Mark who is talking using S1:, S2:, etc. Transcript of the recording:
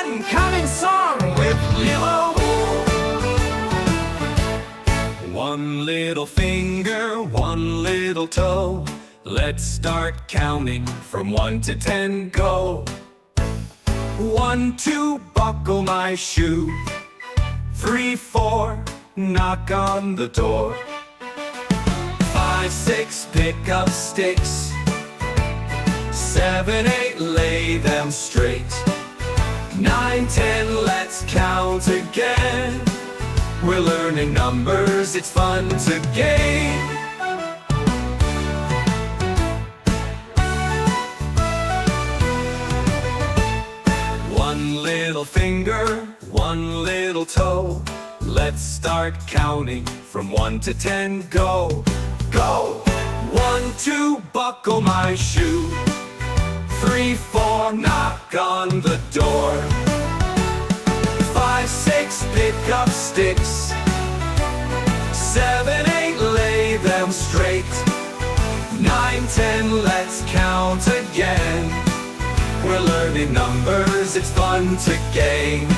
S1: fun coming song with Lilo. One little finger, one little toe. Let's start counting from 1 to 10, go. 1, 2, buckle my shoe. 3, 4, knock on the door. 5, 6, pick up sticks. 7, 8, lay them straight. 9, 10, let's count again. We're learning numbers, it's fun to game. One little finger, one little toe. Let's start counting from 1 to 10, go. Go! 1, 2, buckle my shoe. 3, 4, knock on the door. 5, 6, pick up sticks. 7, 8, lay them straight. 9, 10, let's count again. We're learning numbers, it's fun to game.